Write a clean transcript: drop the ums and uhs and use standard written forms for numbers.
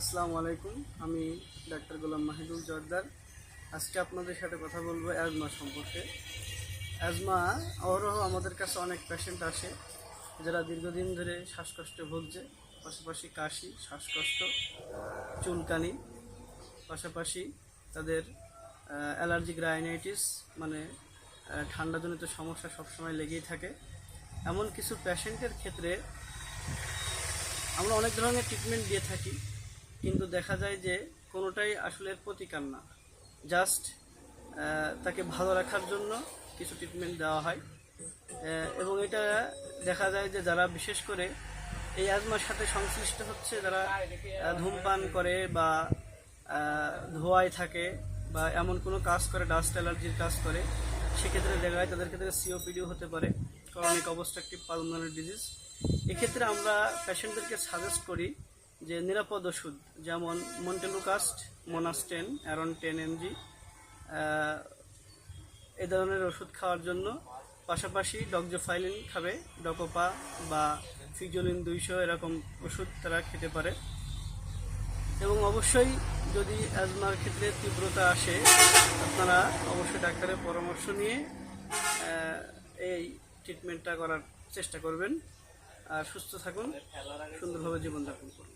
আসসালামু আলাইকুম। আমি ডাক্তার গোলাম মাহিদুল জর্দার। আজকে আপনাদের সাথে কথা বলবো অ্যাজমা সম্পর্কে। অ্যাজমা অহরহ আমাদের কাছে অনেক পেশেন্ট আসে যারা দীর্ঘদিন ধরে শ্বাসকষ্টে ভুগছে, পাশাপাশি কাশি, শ্বাসকষ্ট, চুলকানি, পাশাপাশি তাদের অ্যালার্জিক রাইনাইটিস মানে ঠান্ডাজনিত সমস্যা সবসময় লেগেই থাকে। এমন কিছু পেশেন্টের ক্ষেত্রে আমরা অনেক ধরনের ট্রিটমেন্ট দিয়ে থাকি, কিন্তু দেখা যায় যে কোনোটাই আসলে প্রতিকার না। জাস্ট তাকে ভালো রাখার জন্য কিছু ট্রিটমেন্ট দেওয়া হয়, এবং এটা দেখা যায় যে যারা বিশেষ করে এই অ্যাজমার সাথে সংশ্লিষ্ট হচ্ছে, যারা ধূমপান করে বা ধোঁয়ায় থাকে বা এমন কোনো কাজ করে, ডাস্ট অ্যালার্জির কাজ করে, সেক্ষেত্রে দেখা যায় তাদের ক্ষেত্রে সিওপিডিও হতে পারে, ক্রনিক অবস্ট্রাকটিভ পালমোনারি ডিজিজ। এক্ষেত্রে আমরা পেশেন্টদেরকে সাজেস্ট করি যে নিরাপদ ওষুধ, যেমন মন্টেলুকাস্ট, মোনাস্টেন, অ্যারন 10 mg এই ধরনের ওষুধ খাওয়ার জন্য। পাশাপাশি ডক্সোফাইলিন খাবে, ডকোপা বা ফিজোলিন 200 এরকম ওষুধ তারা খেতে পারে। এবং অবশ্যই যদি অ্যাজমার ক্ষেত্রে তীব্রতা আসে, আপনারা অবশ্যই ডাক্তারের পরামর্শ নিয়ে এই ট্রিটমেন্টটা করার চেষ্টা করবেন। আর সুস্থ থাকুন, সুন্দরভাবে জীবনযাপন করুন।